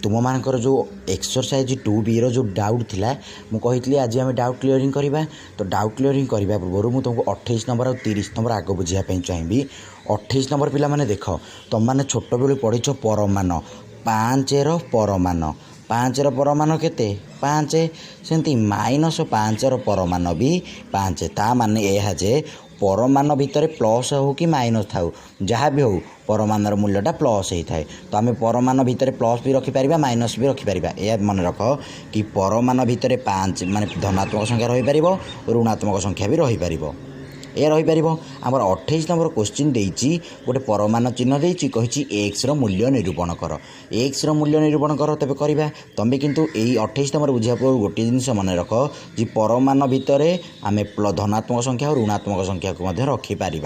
तुम मानकर जो एक्सरसाइज 2B जो डाउट थिला मु कही आज आम डाउट क्लीयरिंग करवा। तो डाउट क्लीयरिंग करने पूर्व मुझे तुमको 28 नंबर और 30 नंबर आग बुझापी चाहिए। 28 नंबर पिला माने देख तुम मैंने छोट बेलू पढ़ीच परमान 5 परमान 5 परमान केते 5 सेमती -5 परमान भी 5 ता माने यह जे परमान भितर प्लस हो कि माइनस थाउ जहाँ भी हो परमाणुर मूल्यटा प्लस होता है। तो आम परमाणु भितर प्लस भी रखिपर माइनस भी रखिपर। यह मन रख कि परमाणु भितर 5 माने धनात्मक संख्या रहीपर ऋणात्मक संख्या भी रहीपर। यह रहीपर आमर 28 नंबर क्वेश्चन देती गोटे परमाणु चिन्ह देती कही एक्स मूल्य निरूपण कर। एक्स मूल्य निरूपण कर तेज करवा। तुम्हें किंतु यही 28 नंबर बुझा पूर्व गोटे जिन मन रख कि परमाणु भितर आम धनात्मक संख्या और ऋणात्मक संख्या को रखिपर।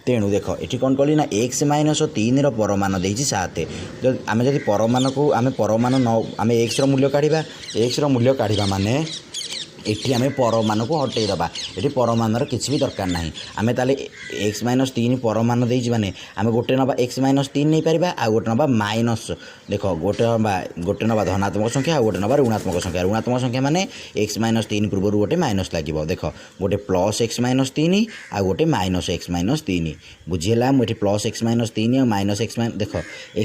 तेणु देख ये कौन कली ना x -3 परमाणु देती 7 आम जब परमाणु को आम परमाणु न आम एक्स मूल्य काढ़ा एक्स मूल्य काढ़ा माने एठी आम परमाणु को हटईदबा। ये परमाणुर किसी भी दरकार ना आम ताले x -3 परमाणु देती माने आम गोटे नवा x -3 नहीं पार आ गोटे नवा माइनस देख गोटे नवा धनात्मक संख्या गोटे नवा ऋणात्मक संख्या। ऋणात्मक संख्या माने x -3 पूर्व गोटे माइनस लगे देख गोटे प्लस x -3 आ गोटे माइनस x -3 बुझीला। मुझे प्लस x -3 और माइनस x देख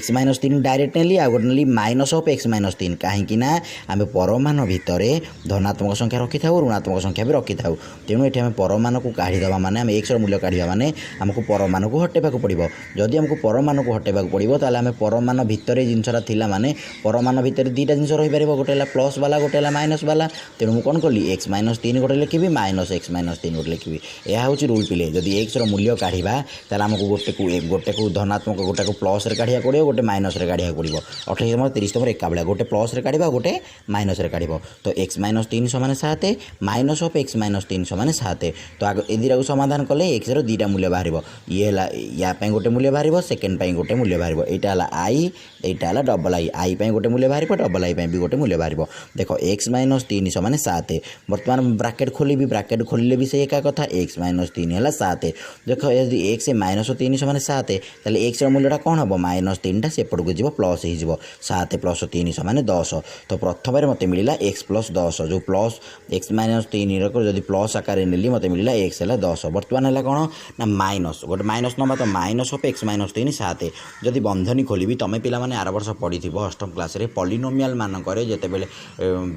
x -3 डायरेक्ट नेली आ गोटे नेली माइनस ऑफ x -3 कहीं आम परमाणु भितर धनात्मक संख्या रखी था ऋणात्मक संख्या भी रखी था। तेणु ये आम परमाणु को काढ़ीदे माने आम एक्स मूल्य काढ़ा माने आमको परमाणु को हटेबा पड़ो। जदि आमको परमाणु को हटेबा पड़ो ताले आम परमाणु भितर जिनसा थिला माने परमाणु भितर दुईटा जिन रहीपर गोटे प्लस वाला गोटे माइनस वाला। तेणु मुझे कौन कली x -3 गोटे लिखी माइनस x -3 गोटे लिखी। यह हूँ रूल पिले जदि एक्स मूल्य काढ़ा ताले आमको गोटे को धनात्मक गोटे को प्लस काढ़ा पड़ो गोटे माइनस काढ़ा पड़ो। 28 नंबर 30 नंबर एका बेला गोटे प्लस काढ़ा गोटे माइनस काढ़। तो x -3 समान 7 माइनस ऑफ x -3 समान 7। तो आग ए दुटा को समाधान कले एक्स दुईटा मूल्य बाहर ये या गोटे मूल्य बाहर सेकेंड गोटे मूल्य बाहर यहाँ आई यहाँ डबल आई गोटे मूल्य बाहर डबल आई भी गोटे मूल्य बाहर। देख x -3 समान 7 बर्तमान ब्राकेट खोली ब्राकेट खोलिले भी से एका कथा x -3 है 7। देख यदि x -3 समान 7 ताले x मूल्यटा कौन हम -3 सेपट को जीव प्लस हो 7 + 3 समान 10। तो प्रथम मत मिला x + 10 जो प्लस x -3 जब प्लस आकार नेली मत मिला x है 10। बर्तमान है कौन ना माइनस गोटे माइनस नवा तो माइनस ऑफ x -3 7। जदि बंधनी खोली तुम पे आर वर्ष पढ़ी अष्टम क्लास पॉलिनोमियल मानक जितेबाला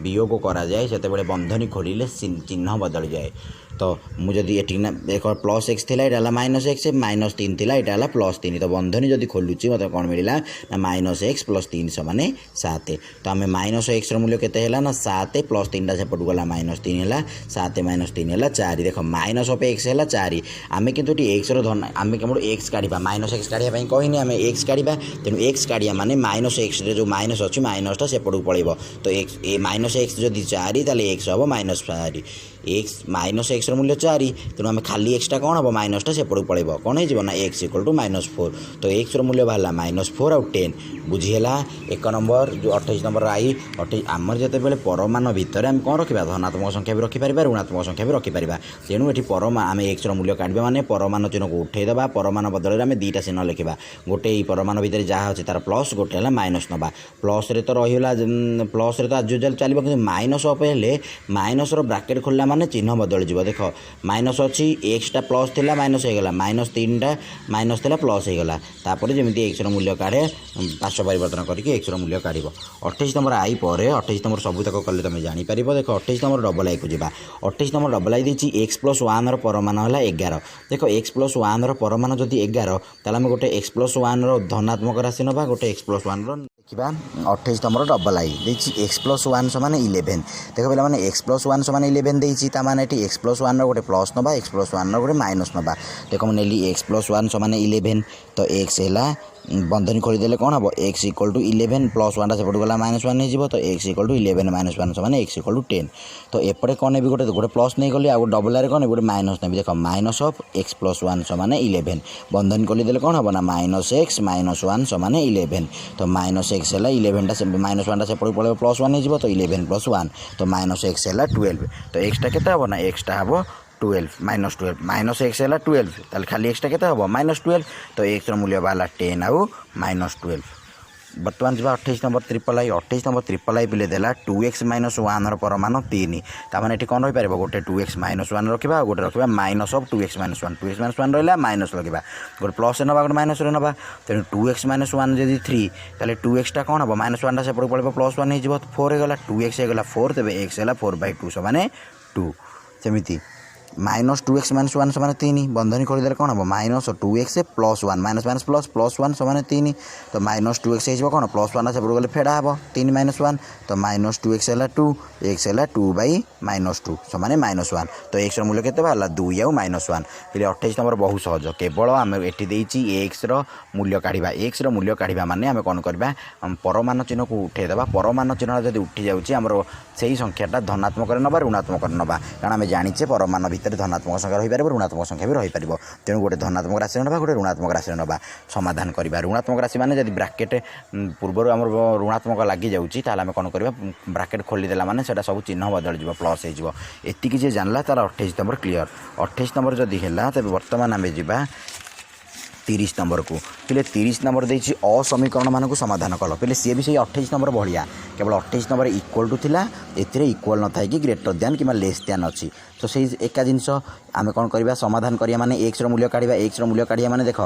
वियोग कराए से बंधनी खोलिले चिन्ह बदल जाए। तो मुझे ये ना देख प्लस x थी यहाँ -x -3 थी यहाँ +3 तो बंधनी जब खोलुची मतलब कौन मिला ना -x + 3 समान 7। तो आम -x मूल्य के ना 7 + 3 सेपट गला -3 है 7 -3 है 4। देख माइनस ऑफ x है 4 आम कितु एक्स धन आम केवल x काढ़ा -x काढ़ापी कहनी आम x काढ़ा तेणु x काढ़ा माने -x जो माइनस अच्छी माइनसटा सेपट को पड़ो। तो x -x जदि 4 ताले x हम -4 x -x मूल्य 4 तेणु आम खाली एक्सटा कौन हम माइनसटा सेपट को पड़ो कौन हो ना x = -4। तो x मूल्य बाहर -4 और 10 बुझीला। 1 नंबर जो 28 नंबर आई 28 आमर जिते बड़े परमाणु भितर आम कौन रखा धनात्मक संख्या भी रखिपर ऋणात्मक संख्या भी रखिपर। तेणु ये आम एक्स मूल्य काढ़ा माने परमाणु चिन्ह को उठेदेवा परमाणु बदल में दुईटा चिन्ह लिखा गोटे परमाणु भितर जहाँ अच्छे तार प्लस गोटे है माइनस नवा प्लस तो रहीगला प्लस तो आज यूजुआल चलो कि माइनस अफ हेले माइनस ब्राकेट खोलला माने चिन्ह बदल जीव। देख माइनस अच्छी एक्सटा प्लस थी माइनस होगा -3 माइनस थी प्लस होगा तापर जमी एक्स मूल्य काढ़े पार्श्व परिवर्तन करके एक्स मूल्य काढ़। 28 नंबर आई पर 28 नंबर सबूतक कले तुम जापर। देख 28 नंबर डबल आई को जी 28 नंबर डबल आई देती x + 1 परमाणु है 11। देख x + 1 परमाणु जदि 11 ताले आम गोटे x + 1 धनात्मक राशि ना गोटे x + 1 देखा 28 नंबर डबल आई देती x + 1 समान 11। देख पे मैंने x + 1 समान 11 देती माने x + 1 गोटे प्लस नवा x + 1 गोटे माइनस नवा। देख मुझे नेली x + 1 समान 11 तो x है बंधनी खोलीदे कौन हम x = 11 + 1 सेपट गला -1 हो तो x = 11 - 1 समान x = 10। तो एपटे कौन भी गोटे गोटे प्लस नहीं गली आ डबल आर कौन गोटे माइनस नहीं देख माइनस ऑफ x + 1 समान 11 बंधनी खोलीदे कौन हम ना -x - 1 समान 11। तो -x है 11टा -1 सेपट पड़े +1 हो तो 11 + 1 तो -x है 12। तो एक्सटा के हम ना एक्सटा हम 12 -12 -x है 12 ताले खाली एक्सटा के हम -12। तो x मूल्य बाला 10 आउ -12। बर्तमान जी 28 number triple I 28 number triple I पिले देला 2x माइनस 1 परमान 3 ताने ये कौन रही गोटे 2x माइनस 1 रखा गोटे रखा minus of 2x minus 1 2x minus 1 रहा माइनस लगे गोटे प्लस ना गोटे माइनस ना तेणु 2x माइनस 1 जब 3 ताले 2x टा कौन हम माइनस 1 से पड़े प्लस 1 हो 4 होगा 2x होगा 4 तेज x है 4/2 समान 2 सेमती माइनस 2x माइनस 1 समान 3 बंधनी खोलीदे कौन हम minus 2x plus 1 minus minus plus plus 1 समान 3 तो माइनस 2x हो कौन प्लस 1 से गले फेड़ा हम 3 माइनस 1 तो माइनस 2x है 2 x है 2/-2 समान -1 तो x मूल्य के बाहर 2 आउ -1 फिर 28 नंबर बहुत सहज केवल आम ये x मूल्य काढ़ा x मूल्य काढ़ा माने आम कौन करवा परमान चिन्ह को उठेदेवा परमान चिन्ह जब उठी जाऊँगी आम से संख्याटा धनात्मक ना ऋणात्मक ना कारण आम जाचे परमान भितर धनात्मक संख्या रही पार ऋणात्मक संख्या भी रही पार तेणु गोटे धनात्मक राशि ना गोटे ऋणात्मक राशि ना समाधान करवा ऋणात्मक राशि माने जब ब्राकेट पूर्व आम ऋणात्मक लगी जाऊँगी आम कौन करवा ब्राकेट खोलीदेला माने सेटा सब चिन्ह बदल जी प्लस हो एतिक जी जानला तार 28 नंबर क्लीयर 28 नंबर जदि है तेज बर्तमान आम जा 30 नंबर को पे 30 नंबर देती असमीकरण मानक समाधान कल पे सी भी से 28 नंबर भाया केवल 28 नंबर इक्वल टू थिला एथिरे इक्वल न था कि ग्रेटर दैन कि लेस दैन अच्छी तो से एका जिनस आम कौन करवा समाधान करिया माने x मूल्य काढ़ा x मूल्य काढ़ा माने देख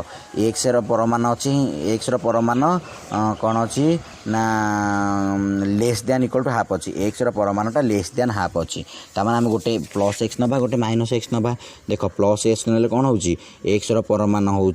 x परमान अच्छी x परमान कौन अच्छी ना less than equal to half अच्छी x परमानटा लेस दैन हाफ अच्छी तार आम गोटे प्लस x ना गोटे माइनस x ना देख प्लस x ना कौन हो x परमान हो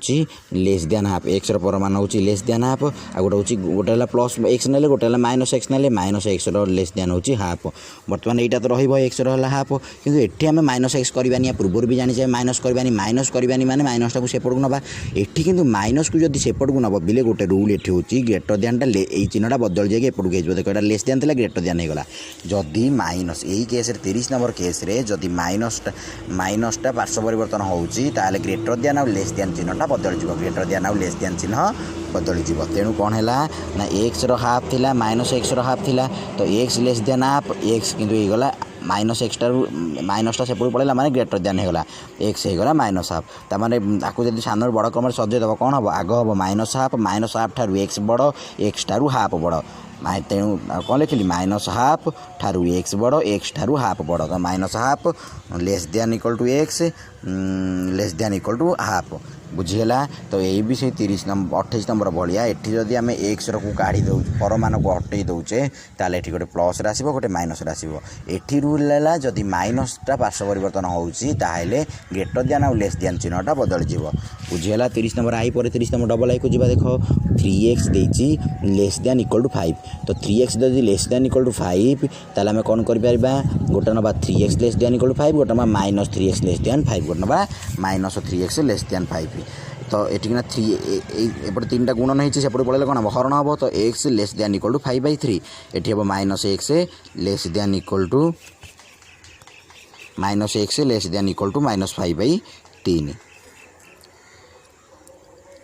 less than half x Parman हो लेस दैन हाफ आ गोटे गोटे प्लस x ना गोटे माइनस x ना माइनस x लेस दैन हो हाफ बर्तमान यहाँ तो रक्स हाफ कितु ये आम माइनस एक्स करवानी पूर्व भी जानी माइनस करवानी माने माइनस टाक सेपट को नवा एटी कितु माइनस को जब सेपट को नब बिले गोटे रूल ये हूँ ग्रेटर दैनटा ये चिन्हटा बदल जाए एपटू हो देख यहाँ लेस दैन था ग्रेटर दैन होगा जदि माइनस यही केस 30 नंबर केस जदि माइनसटा पार्श्व परिवर्तन होती ग्रेटर दैन आ लेस दैन चिन्हटा बदल जाए ग्रेटर दैन आ लेस दैन चिन्ह बदल जाए तेणु कौन है ना एक्स हाफ थिला माइनस एक्स हाफ थिला तो x less than half x किंतु होगा माइनस एक्सटा माइनसटा से पड़ेगा माने ग्रेटर दैन होगा एक्स होगा माइनस हाफ ताने आपको जब सान बड़ क्रम सजेदेव कौन हम आग हम माइनस हाफ ठारू एक्स बड़ एक्स ठारू हाफ बड़ तेणु कौन लिखिली माइनस हाफ ठारू एक्स बड़ एक्स ठारू हाफ बड़ तो minus half less than equal to x less than equal to half बुझीगला तो यही भी से 30 नंबर 28 नंबर भाया ये जदि आम एक्स को काढ़ी दौ परमान को हटई दौचे ताले ये गोटे प्लस आसो गोटे माइनस आसो ये रूल है जदि माइनसटा पार्श्व परिवर्तन होती ग्रेटर दैन आ लेस दैन चिन्हटा बदल जाव बुझीगला 30 नंबर आई पर 30 नंबर डबल आई को जा देख 3x देती लेस दैन इक्वल टू 5 तो 3x जदि लेस दैन इक्वल टू 5 ताले आम कौन कर गोटे ना 3x less than equal to 5 गोटे ना माइनस 3x लेस दैन 5 गोटे ना माइनस 3x लेस दैन 5 तो ये 3 तीन टा गुणन होती सेपटे पड़े कौन हम हरण हम तो x less than equal to 5/3 ये हम minus x less than equal to minus x less than equal to -5/3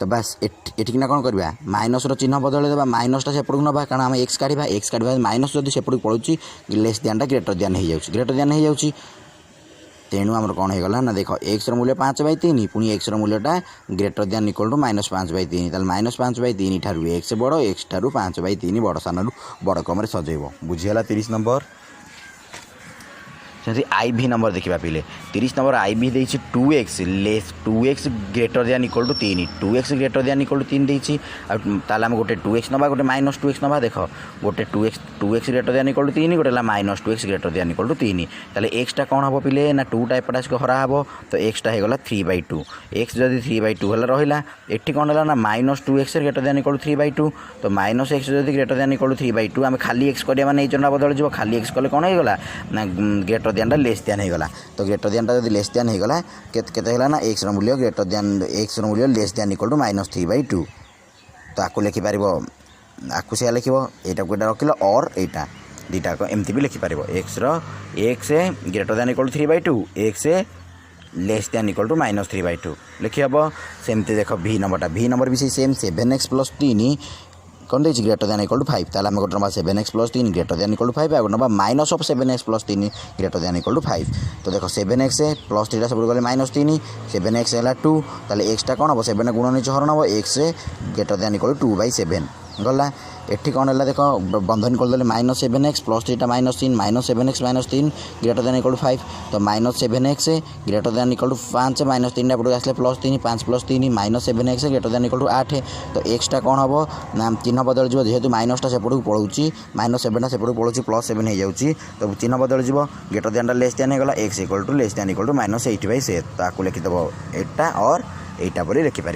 तो बस एटिकिना कौन करवा माइनस चिन्ह बदल देवा माइनसटा सेपट को ना कारण आम एक्स काढ़ा माइनस जब सेपट को पड़ू लेस दैनटा ग्रेटर दैन हो जाऊँगी तेणु आमर कौन होगा ना देख एक्स मूल्य 5/3 पुणी एक्स मूल्यटा ग्रेटर दैन इक्वल टू -5/3 ताल -5/3 ठारू एक्स बड़ एक्स ठारू 5/3 बड़ सान बड़ क्रम सजेब बुझीगला 30 नंबर सेमती आई भी नंबर देखा पे 30 नंबर आई भी देती 2x less 2x greater than equal to 3 2x greater than equal to 3 देती आम गोटे 2x ना गोटे माइनस 2x ना देख गोटे 2x greater than equal to 3 गोटे minus 2x greater than equal to 3 ताले एक्सटा कौन हम पे ना 2टा एपटा आसिक हरा हम तो एक्सटा होगा 3/2 एक्स जब 3/2 है रहा ये कौन है ना minus 2x greater than equal to 3/2 तो माइनस एक्स जब ग्रेटर दैन इक्वल टू 3/2 आम खाली एक्स करिया माने चिन्हटा बदल जाए खाली एक्स कले कौन होगा ना ग्रेटर दैनटा लेस दैन होगा तो ग्रेटर दैनटा जब लेस दैन होगा केते ना एक्स मूल्य ग्रेटर दैन एक्स मूल्य लेस दैन इक्वल टू -3/2 तो आपको लिखिपार आपको से लिख यहाँ को रखिल और यहाँ दुटा एमती भी लिखिपार x greater than equal to 3/2 x less than equal to -3/2 लिखी हम सेमती देख भी नंबर भी सेम 7x + 3 कौन देखिए ग्रेटर दैन इक्वल टू 5 ताला गोटे number 7x + 3 greater than equal to 5 आ गोटे number minus of 7x + 3 greater than equal to 5 तो देख 7x + 3 सब गले -3 7x है 2 ताले एक्सटा कौन हम 7 गुणन हरण हम x greater than equal to 2/7 गला एठी कौन है देख बंधन करदे -7x plus 3 -3 -7x -3 greater than equal to 5 तो -7x greater than equal to 5 -3 पड़े आसले +3 5 + 3 -7x greater than equal to 8 तो एक्सटा कौन हम ना चिन्ह बदल जीव जेहेतु माइनसटा सेपटू पलाऊँ -7टा सेपटू पलाऊँ +7 हो जाऊँगी तो चिन्ह बदल जीव ग्रेटर देनटा लेस देन होगा x इक्वल टू -8/7 ताकू लिखिदेव एटा और এইটা পরে লিখিপার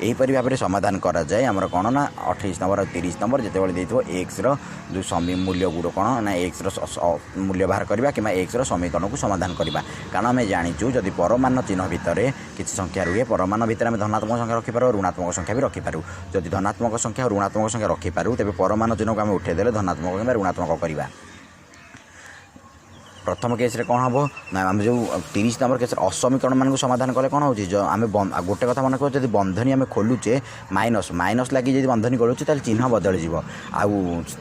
এইপরি ভাবে সমাধান করা যায় আমার কোণ না 28 নম্বর আর 30 নম্বর যেতবে দিয়ে এক্সর যে মূল্য গুড় কোণ না এক্সর মূল্য বাহার করা কিংবা এক্সর সমীকরণকে সমাধান করা কারণ আমি জাঁচু যদি পরমাণ চিহ্ন ভিতরে কিছু সংখ্যা রুহে পরমাণ ভিতরে আমি ধনাত্মক সংখ্যা রখিপার ঋণাত্মক সংখ্যা বি রখিপারু যদি ধনাত্মক সংখ্যা ঋণাত্মক সংখ্যা রখিপারু তেবে পরমাণ চিহ্নকে আমি উঠাইদেলে ধনাত্মক কিংবা ঋণাত্মক করা प्रथम केस कौन हम ना आम जो 30 नंबर केस असमीकरण मान समाधान कले कौन हो आम गोटे कथा मन कर बंधनी आम खोलुचे माइनस माइनस लगी जब बंधनी खोलुचे ताल चिन्ह बदल जीव आउ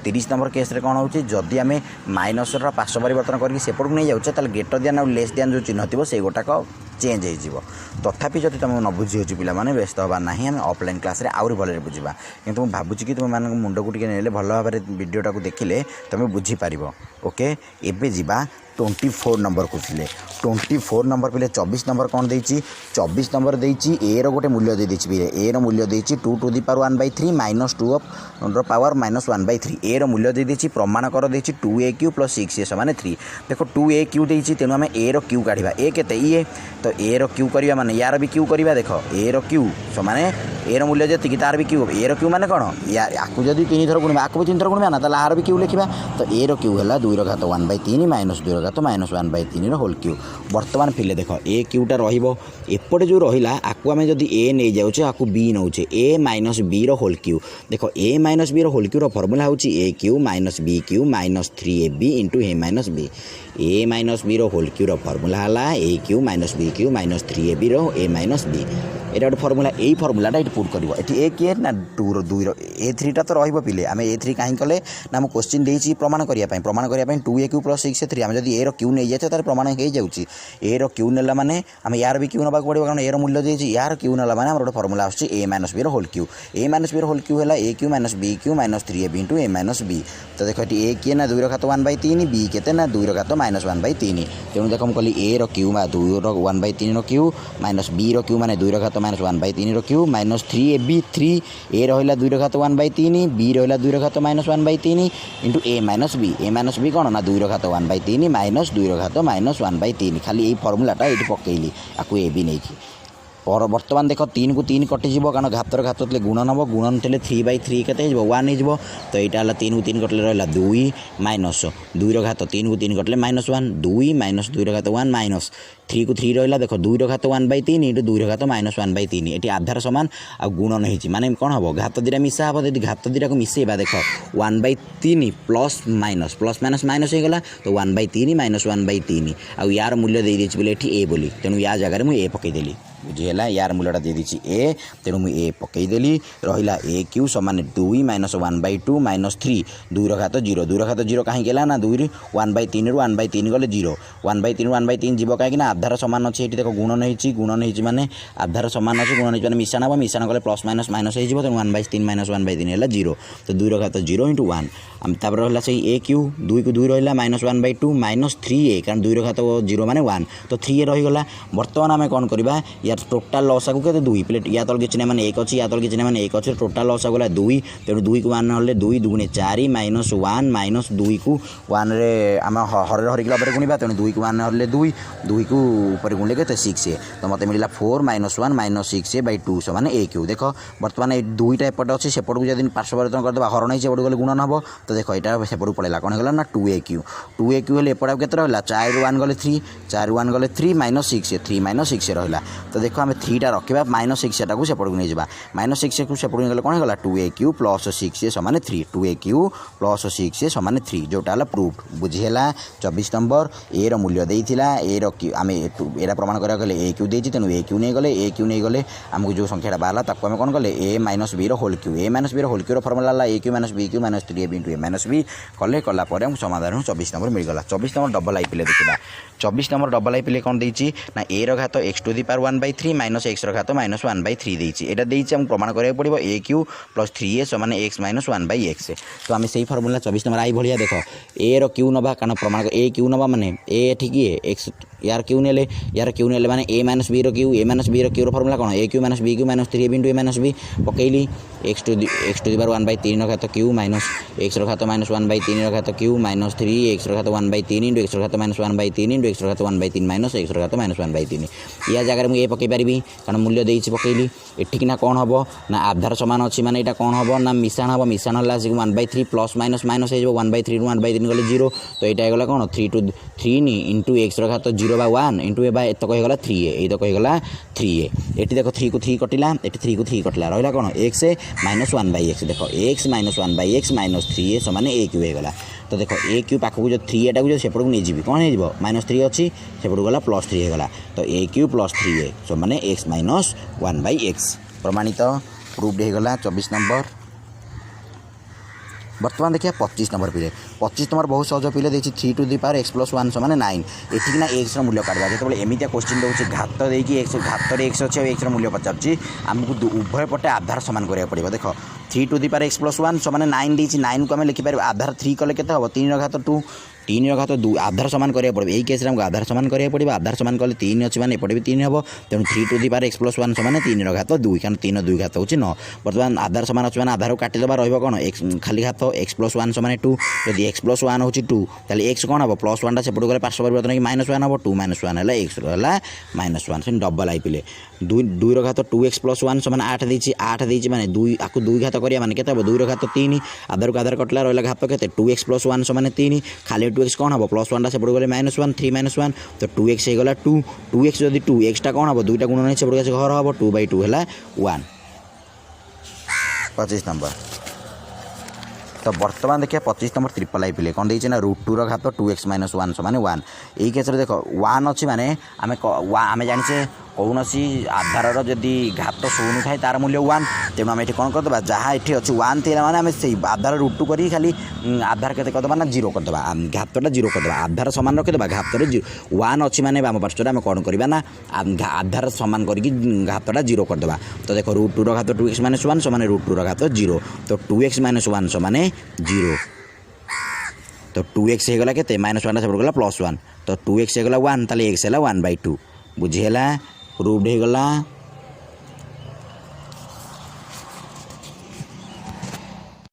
30 नंबर केस कौन हो जदि आम माइनस पार्श्व परिवर्तन करके सेपटू नहीं जाऊे ताल ग्रेटर देन आउ लेस देन जो चिन्ह थी से गोटाक चेंज हो तथापि जब तुम न बुझी हो पाने व्यस्त हवा ना आम ऑफलाइन क्लास रे आउरी भल बुझा कि भावुँ कि तुम मान मुंड को ने भल भाव वीडियोटा को देखिले तुम बुझीपार ओके एबे जीवा 24 नंबर को 24 नंबर पे 24 नंबर कौन देती 24 नंबर देती ए रो गोटे मूल्य दे ए रो मूल्य देती 2 to the power 1/3 -2 of power -1/3 ए रो मूल्य देती प्रमाण कर देती 2aq + 6a समान 3 देखो 2aq देती तेणु आम ए रो क्यू काढ़ा ए केते ये तो ए रो क्यू करवा माने यार भी क्यू करवा देख ए रो क्यू समान ए रो मूल्य जी तार भी क्यू ए रो क्यू माने कौन आपको जब 3 थर गुणवा आपको भी 3 थर गुणवा ना आर भी क्यू लिखा तो ए रो क्यू है 2/1/3 -2 -1/3 होल क्यू बर्तमान फिले देख ए क्यूटा रपटे जो रहा आपको आम जब ए नहीं जाऊे आपको बी नौचे ए -b होल क्यू देख a -b whole cube formula हूँ a cube -b cube -3ab into a -b a -b whole cube formula है a cube -b cube -3ab a -b এটা গোটে ফর্মুলা এই ফর্মুলাটা এটি put করব এটি এ কিয়ে না 2 এ 3টা তো রহব পিলে আমি এ 3 কাহি কলে না আমি কোশ্চিন দেইছি প্রমাণ করিয়া পাই 2aq + 6 আমি যদি এ র কিউ নেই যাচ্ছে তার প্রমাণ হয়ে যাচ্ছে এ র কিউ নেলা মানে আমি ইয়ার বি কিউ নেবা পড়িব কারণ এ র মূল্য দিয়েছি ইয়ার কিউ নেলা মানে আমার গোটে ফর্মুলা আসছে a -b whole cube a -b whole cube হলা a cube -b cube -3ab into a -b তো দেখো এটি a কিয়ে না 2/1/3 b কেতে না 2/-1/3 তেমন দেখো আমি কলি a র কিউ বা 2/1/3 র কিউ -b র কিউ মানে 2/-1/3 র কিউ -3ab 3 a রহিলা 2/1/3 b রহিলা 2/-1/3 ইন্টু a -b কোণ না 2/1/3 -2/-1/3 खाली यही फर्मूलाटा ये पकईली आपको ए भी नहीं और बर्तमान देख 3 को 3 कटिज कारण घातर घात गुणन हम गुणन थे 3/3 के 1 हो तो यहाँ है 3 को 3 कटले रहा 2 माइनस 2/3 3 को 3 कटले -1 2 -2/1 माइनस 3 को 3 रहा देख 2/1/3 इंटू 2/-1/3 ये आधार सामान आ गुणन हो माने कौन हम घात दुटा मिसा हम यदि घात दुटा को मिसेबा देख 1/3 प्लस माइनस माइनस हो गला तो 1/3 -1/3 आ यार मूल्य दे देछि बोले एठी ए बोली तेणु या जगह मुझे ए पकईदेली बुझीगला यार मूल्यटा दे दीची ए तेणु मुझे ए पकईदेली रहा ए क्यू समान 2 -1/2 -3 2/0 2/0 कहीं ना 2 1/3 रु 1/3 गले 0 1/3 1/3 जीव कहीं आधार सामान अच्छे ये देख गुणन हो माने आधार सामान अच्छे गुणन हो मिशाण हम मिशाण कले प्लस माइनस माइनस हो 1/3 -1/3 है 0 तो 2/0 इंटू 1 तापर रहा से ए क्यू 2 को 2 रहा -1/2 -3a कारण 2/0 माने 1 तो 3a रहीगला बर्तमान आम कौन करवा यार टोटाल लसा को कहते 2 प्लेट या तल किसी मैंने 1 अच्छी या तल किसी मैंने 1 अच्छे टोटाल लसा गला 2 तेणु 2 को 1 हेल्ले 2 2 4 -1 -2 को 1 रे आम हर हरिक लबे गुणवा तेणु 2 को 1 हेल्ले 2 2 को ऊपर गुणले के 6 तो मत मिला 4 -1 -6a/2 समान ए क्यू देख बर्तमान ये 2टा एपटे अच्छे सेपट को जब पार्श्व परिवर्तन करदे हरण ही सेपट गले गुणन हम तो देख यहाँ सेपट पड़ेगा कौन है ना 2aq हेल्ले एपटे के रहा 4 ରୁ 1 गले 3 4 ରୁ 1 गले 3 -6 3 -6 रहा तो देख आम 3टा रखा -6 को सेपट को नहीं जावा -6 को सेपट गले कौन है 2aq + 6a समान 3 2aq + 6a समान 3 जोटा है प्रूफ बुझीगला 24 नंबर ए रो मूल्य देइथिला ए रो आम एरा प्रमाण करा गले ए क्यू देछि तेणु ए क्यू नहीं गले आमको जो संख्याटा बाहला ताको आम कौन कले a -b रो होल क्यू a -b रो होल क्यू रो फर्मूला है a cube -b cube -3ab into a -b कले कलापर समाधान 24 नंबर मिलगला 24 नंबर डबल आई पिले देखा 24 नंबर डबल आई पिले कौन देती ना ए घात x to the power 1/3 minus x घात माइनस 1/3 देती यहाँ देती आमको प्रमाण करा पड़ो ए क्यू प्लस 3a समान एक्स माइनस 1/x। तो आम से फर्मुला 24 नंबर आई भाया देख ए क्यू नवा कारण प्रमाण ए क्यू नवा माने ए ठीक एक्स यार क्यू ने माने ए माइनस बी क्यू रो फर्मुला कौन a cube minus b cube minus 3 into a minus b पकईली एक्स टू दी पावर 1/3 घात क्यू माइनस एक्स घात माइनस 1/3 घात क्यू माइनस 3 एक्स घात 1/3 इंटू एक्स घात माइनस 1/3 इंटू एक्स घात 1/3 minus x घात माइनस 1/3 या जगह मुझे पकई पारि कारण मूल्य देती पकईली एठिकना कौन हम ना आधार सामान अच्छी माने यहाँ कौन हम ना मिशाण हम मिशाण है 1/3 प्लस माइनस माइनस हो 1/3 रू 1/3 गले 0 तो यहाँ होगा कौन 3 नी इंटू एक्स घात 0/1 इंटू एतक होगा 3a एतक होगा 3a ये देख 3 को 3 कटिला ये 3 को 3 कटिला रहा कौन एक्स माइनस 1/x देख x minus 1/x minus 3a समान ए क्यू होगा। तो देख ए क्यू पाखक जो 3a टाक जो सेपट को नहीं जी कौन हो माइनस 3 अच्छी सेपट गला प्लस 3 होगा तो ए क्यू प्लस 3a समान एक्स माइनस 1/x प्रमाणित प्रूव्ड होगा 24 नंबर। बर्तमान देखिए 25 नंबर पिले 25 नंबर बहुत सहज पिले देखिए 3 to the power x plus 1 समान 9 एठिकना एक्स मूल्य काढ़ा जो एमती क्वेश्चन दूसरी घात देकी एक्स घात एक्स अच्छे एक्स मूल्य पचार आमको उभय पटे आधार सामान करा पड़ो देख 3 to the power x plus 1 समान 9 देती 9 को आम लिखिपार आधार 3 कले के हम 3 घात 2 3 घात 2 आधार सामान करा पड़ो यही केस आमको आधार सामान करा पड़ो आधार सामान कले 3 अच्छी मैंने एपटे भी 3 हम तेणु 3 to the power x plus 1 समान 3 घात 2 कारण 3 2 घात होची 9 बर्तमान आधार सामान अच्छी मैंने आधार को काटिदेवा रहा कौन एक्स खाली घात एक्स प्लस 1 समान 2 जब एक्स प्लस 1 हो 2 ताले एक्स कौन हम प्लस 1 सेपट गले पार्श्व परिवर्तन कि माइनस 1 हम 2 माइनस 1 है एक्स है माइनस 1 से डबल आई पिले 2 घात 2x प्लस 1 समान 8 देती 8 देती मैंने 2 आपको 2 घात करिया माने केते 2 घात 3 आधार को आधार कटला रहा घात के 2x प्लस 1 समान 3 खाली 2x कौन हम प्लस 1 सेपट गले माइनस 1 3 माइनस 1 तो 2x होगा 2x जब 2x टा कौन हम 2टा गुण नहीं सेपट गए घर हम 2/2 है 1 25 नंबर। तो बर्तमान देखिए 25 नंबर ट्रिपल आई पिले कौन देती ना √2 घात 2x माइनस 1 समान 1 यही केस देख 1 अच्छी माने आम जाने कौन सी आधार जदि घात 0 थाए तार मूल्य 1 तेणु आम ये कौन करदे जहाँ ये अच्छी 1 थी मैंने आम से आधार √2 करी खाली आधार के करदे ना 0 करदे घातटा 0 करदे आधार सामान रखीदे घात 1 अच्छी मैंने आम पार्श्व आम कौन करवा ना आधार सामान करके घातटा 0 करदे। तो देख √2 घात 2x माइनस 1 समान √2 घात 0 तो 2x माइनस 1 समान 0 तो 2x होगा के माइनस 1 सेपट गला प्लस 1 तो 2x होगा 1 ताले x है 1/2 बुझीगला प्रूव्ड होगा।